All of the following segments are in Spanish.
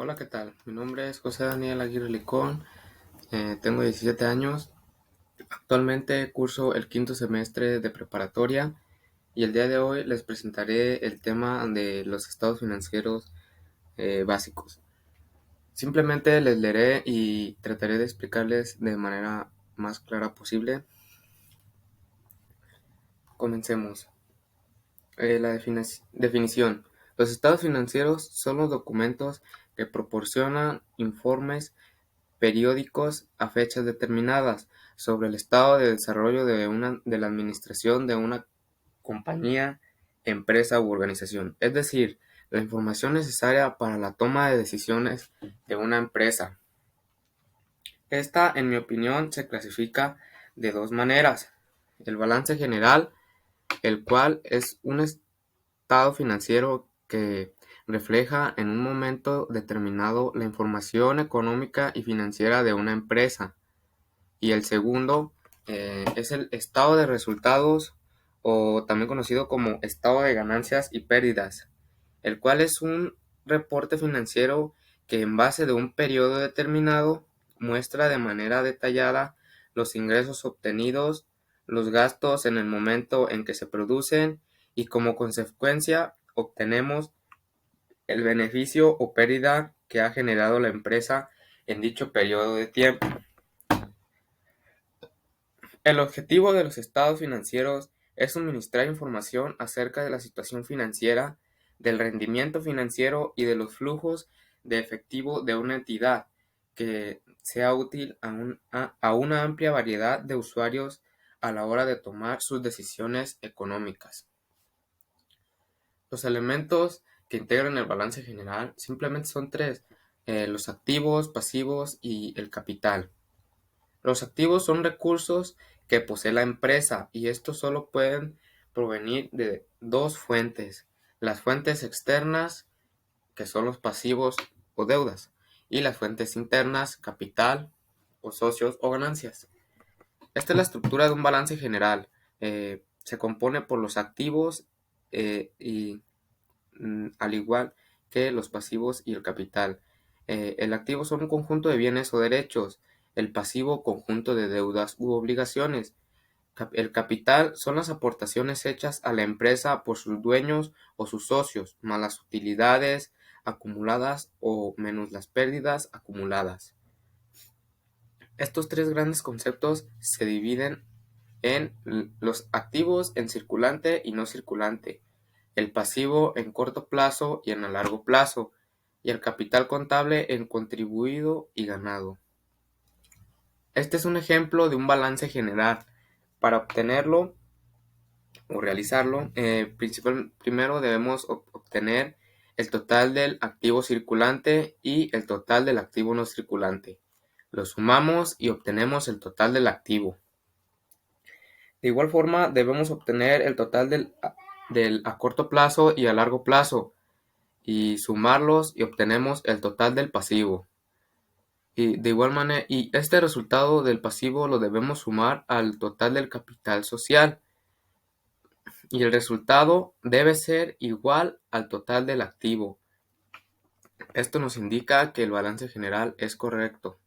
Hola, ¿qué tal? Mi nombre es José Daniel Aguirre Licón, tengo 17 años, actualmente curso el quinto semestre de preparatoria y el día de hoy les presentaré el tema de los estados financieros básicos. Simplemente les leeré y trataré de explicarles de manera más clara posible. Comencemos. La definición. Los estados financieros son los documentos que proporcionan informes periódicos a fechas determinadas sobre el estado de desarrollo de la administración de una compañía, empresa u organización, es decir, la información necesaria para la toma de decisiones de una empresa. Esta, en mi opinión, se clasifica de dos maneras. El balance general, el cual es un estado financiero que refleja en un momento determinado la información económica y financiera de una empresa. Y el segundo es el estado de resultados o también conocido como estado de ganancias y pérdidas, el cual es un reporte financiero que en base de un periodo determinado muestra de manera detallada los ingresos obtenidos, los gastos en el momento en que se producen y como consecuencia obtenemos el beneficio o pérdida que ha generado la empresa en dicho periodo de tiempo. El objetivo de los estados financieros es suministrar información acerca de la situación financiera, del rendimiento financiero y de los flujos de efectivo de una entidad que sea útil a una amplia variedad de usuarios a la hora de tomar sus decisiones económicas. Los elementos que integran el balance general simplemente son tres: los activos, pasivos y el capital. Los activos son recursos que posee la empresa y estos solo pueden provenir de dos fuentes: las fuentes externas, que son los pasivos o deudas, y las fuentes internas, capital o socios o ganancias. Esta es la estructura de un balance general. Se compone por los activos y al igual que los pasivos y el capital. El activo son un conjunto de bienes o derechos, el pasivo conjunto de deudas u obligaciones. El capital son las aportaciones hechas a la empresa por sus dueños o sus socios, más las utilidades acumuladas o menos las pérdidas acumuladas. Estos tres grandes conceptos se dividen en los activos en circulante y no circulante, el pasivo en corto plazo y en a largo plazo, y el capital contable en contribuido y ganado. Este es un ejemplo de un balance general. Para obtenerlo o realizarlo, primero debemos obtener el total del activo circulante y el total del activo no circulante. Lo sumamos y obtenemos el total del activo. De igual forma, debemos obtener el total del a corto plazo y a largo plazo y sumarlos y obtenemos el total del pasivo. Y de igual manera, y este resultado del pasivo lo debemos sumar al total del capital social y el resultado debe ser igual al total del activo. Esto nos indica que el balance general es correcto.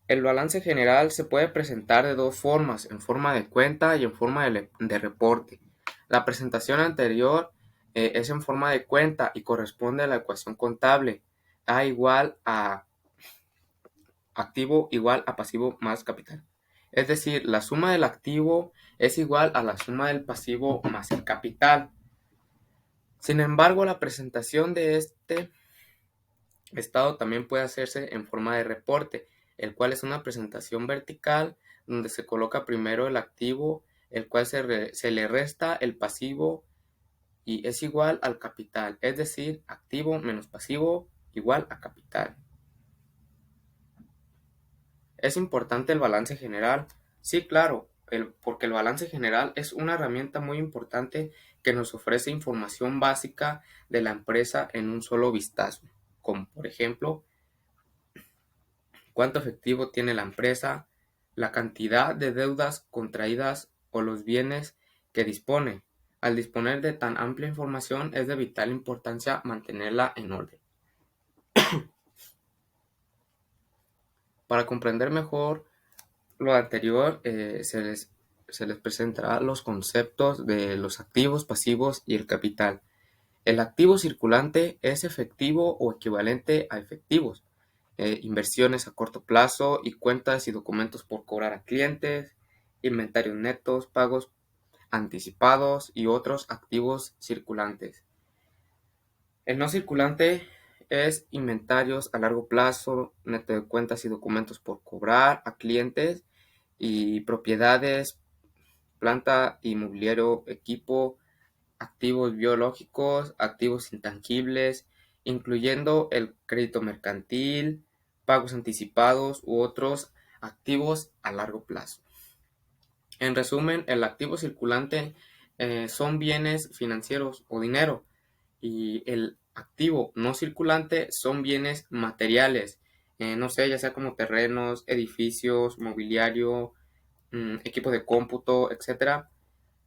El balance general se puede presentar de dos formas: en forma de cuenta y en forma de reporte. La presentación anterior es en forma de cuenta y corresponde a la ecuación contable: A igual a activo igual a pasivo más capital. Es decir, la suma del activo es igual a la suma del pasivo más el capital. Sin embargo, la presentación de este estado también puede hacerse en forma de reporte, el cual es una presentación vertical donde se coloca primero el activo, el cual se le resta el pasivo y es igual al capital, es decir, activo menos pasivo igual a capital. ¿Es importante el balance general? Sí, claro, porque el balance general es una herramienta muy importante que nos ofrece información básica de la empresa en un solo vistazo, como por ejemplo cuánto efectivo tiene la empresa, la cantidad de deudas contraídas o los bienes que dispone, Al disponer de tan amplia información es de vital importancia mantenerla en orden. Para comprender mejor lo anterior, se les presentará los conceptos de los activos, pasivos y el capital. El activo circulante es efectivo o equivalente a efectivos, inversiones a corto plazo y cuentas y documentos por cobrar a clientes, inventarios netos, pagos anticipados y otros activos circulantes. El no circulante es inventarios a largo plazo, neto de cuentas y documentos por cobrar a clientes y propiedades, planta y mobiliario, equipo, activos biológicos, activos intangibles, incluyendo el crédito mercantil, pagos anticipados u otros activos a largo plazo. En resumen, el activo circulante son bienes financieros o dinero y el activo no circulante son bienes materiales, no sé, ya sea como terrenos, edificios, mobiliario, equipo de cómputo, etcétera.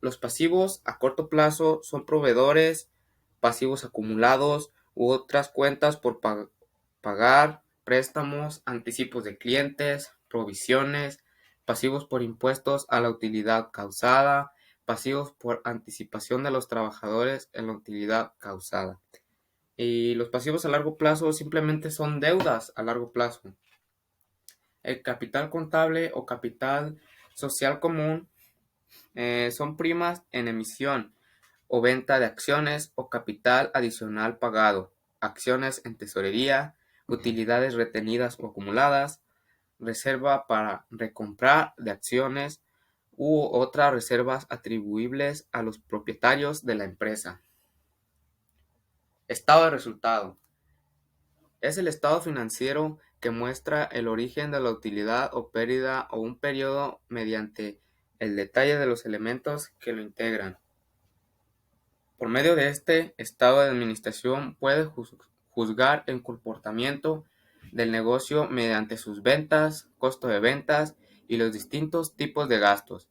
Los pasivos a corto plazo son proveedores, pasivos acumulados u otras cuentas por pagar, préstamos, anticipos de clientes, provisiones, pasivos por impuestos a la utilidad causada, pasivos por anticipación de los trabajadores en la utilidad causada. Y los pasivos a largo plazo simplemente son deudas a largo plazo. El capital contable o capital social común son primas en emisión o venta de acciones o capital adicional pagado, acciones en tesorería, utilidades retenidas o acumuladas, reserva para recomprar de acciones u otras reservas atribuibles a los propietarios de la empresa. Estado de resultado. Es el estado financiero que muestra el origen de la utilidad o pérdida o un periodo mediante el detalle de los elementos que lo integran. Por medio de este estado de administración puede juzgar el comportamiento del negocio mediante sus ventas, costo de ventas y los distintos tipos de gastos.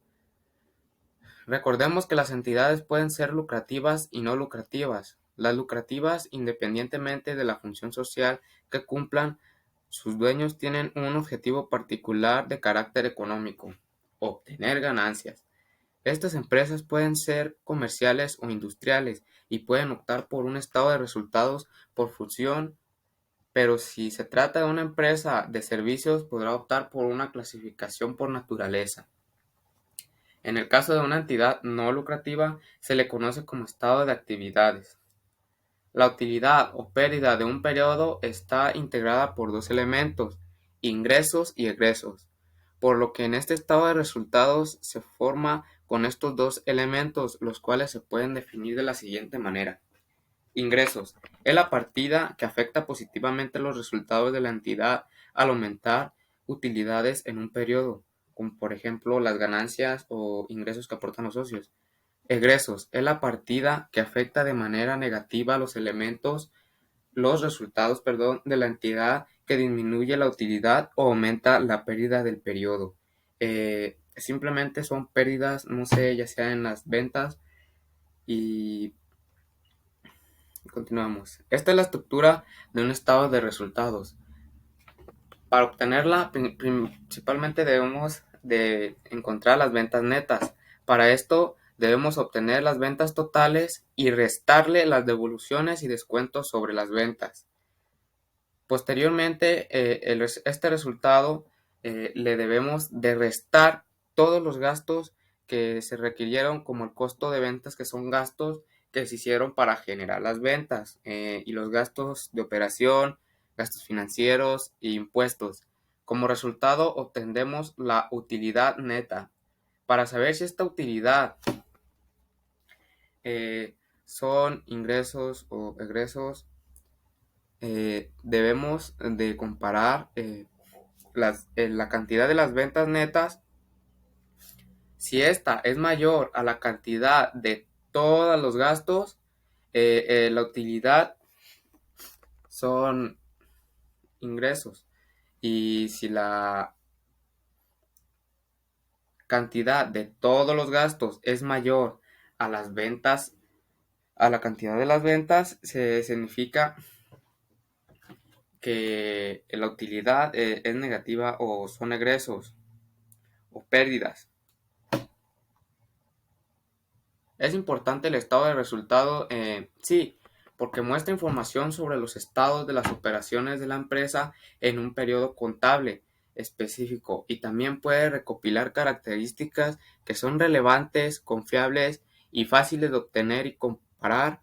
Recordemos que las entidades pueden ser lucrativas y no lucrativas. Las lucrativas, independientemente de la función social que cumplan, sus dueños tienen un objetivo particular de carácter económico: obtener ganancias. Estas empresas pueden ser comerciales o industriales y pueden optar por un estado de resultados por fusión, pero si se trata de una empresa de servicios podrá optar por una clasificación por naturaleza. En el caso de una entidad no lucrativa se le conoce como estado de actividades. La utilidad o pérdida de un periodo está integrada por dos elementos: ingresos y egresos, por lo que en este estado de resultados se forma con estos dos elementos, los cuales se pueden definir de la siguiente manera. Ingresos: es la partida que afecta positivamente los resultados de la entidad al aumentar utilidades en un periodo, como por ejemplo las ganancias o ingresos que aportan los socios. Egresos: es la partida que afecta de manera negativa los resultados de la entidad, que disminuye la utilidad o aumenta la pérdida del periodo. Simplemente son pérdidas, no sé, ya sea en las ventas. Y continuamos. Esta es la estructura de un estado de resultados. Para obtenerla, principalmente debemos de encontrar las ventas netas. Para esto debemos obtener las ventas totales y restarle las devoluciones y descuentos sobre las ventas. Posteriormente, este resultado le debemos de restar todos los gastos que se requirieron, como el costo de ventas, que son gastos que se hicieron para generar las ventas, y los gastos de operación, gastos financieros e impuestos. Como resultado obtendremos la utilidad neta. Para saber si esta utilidad son ingresos o egresos, debemos de comparar la cantidad de las ventas netas. Si esta es mayor a la cantidad de todos los gastos, la utilidad son ingresos. Y si la cantidad de todos los gastos es mayor a las ventas, a la cantidad de las ventas, se significa que la utilidad es negativa o son egresos o pérdidas. Es importante el estado de resultado, sí, porque muestra información sobre los estados de las operaciones de la empresa en un periodo contable específico y también puede recopilar características que son relevantes, confiables y fáciles de obtener y comparar,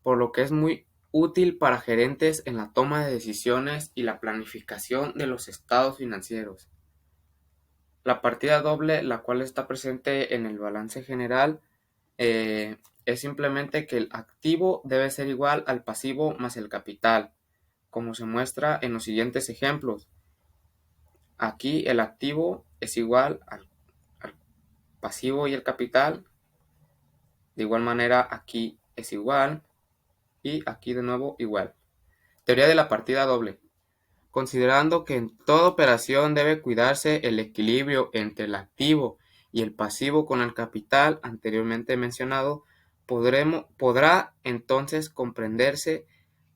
por lo que es muy útil para gerentes en la toma de decisiones y la planificación de los estados financieros. La partida doble, la cual está presente en el balance general, es simplemente que el activo debe ser igual al pasivo más el capital, como se muestra en los siguientes ejemplos. Aquí el activo es igual al pasivo y el capital. De igual manera aquí es igual y aquí de nuevo igual. Teoría de la partida doble. Considerando que en toda operación debe cuidarse el equilibrio entre el activo y el pasivo con el capital anteriormente mencionado, podrá entonces comprenderse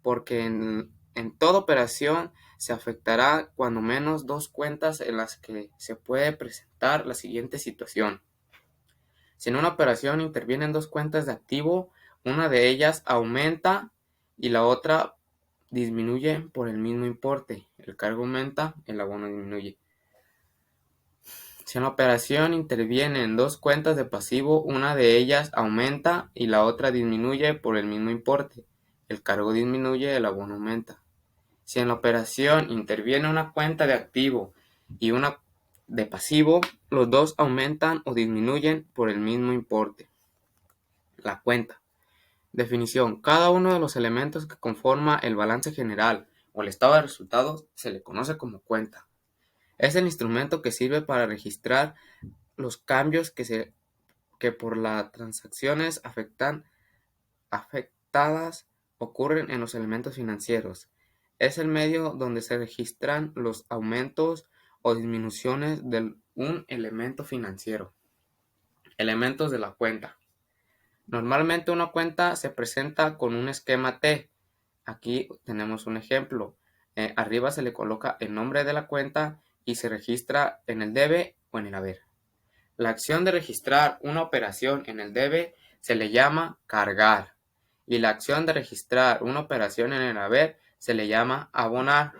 porque en toda operación se afectará cuando menos dos cuentas en las que se puede presentar la siguiente situación. Si en una operación intervienen dos cuentas de activo, una de ellas aumenta y la otra disminuye por el mismo importe. El cargo aumenta, el abono disminuye. Si en la operación intervienen dos cuentas de pasivo, una de ellas aumenta y la otra disminuye por el mismo importe. El cargo disminuye, el abono aumenta. Si en la operación interviene una cuenta de activo y una de pasivo, los dos aumentan o disminuyen por el mismo importe. La cuenta. Definición. Cada uno de los elementos que conforma el balance general o el estado de resultados se le conoce como cuenta. Es el instrumento que sirve para registrar los cambios que por las transacciones afectadas ocurren en los elementos financieros. Es el medio donde se registran los aumentos o disminuciones de un elemento financiero. Elementos de la cuenta. Normalmente una cuenta se presenta con un esquema T. Aquí tenemos un ejemplo. Arriba se le coloca el nombre de la cuenta y se registra en el debe o en el haber. La acción de registrar una operación en el debe se le llama cargar y la acción de registrar una operación en el haber se le llama abonar.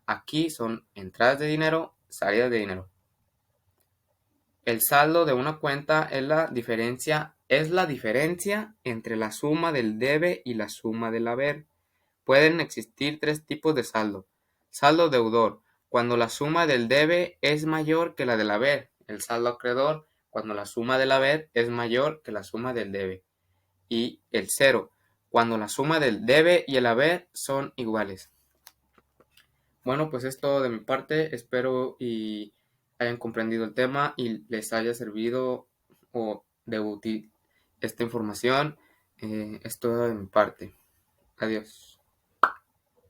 Aquí son entradas de dinero, salidas de dinero. El saldo de una cuenta es la diferencia entre la suma del debe y la suma del haber. Pueden existir tres tipos de saldo. Saldo deudor, cuando la suma del debe es mayor que la del haber. El saldo acreedor, cuando la suma del haber es mayor que la suma del debe. Y el cero, cuando la suma del debe y el haber son iguales. Bueno, pues es todo de mi parte. Espero y hayan comprendido el tema y les haya servido o de útil esta información. Es todo de mi parte. Adiós.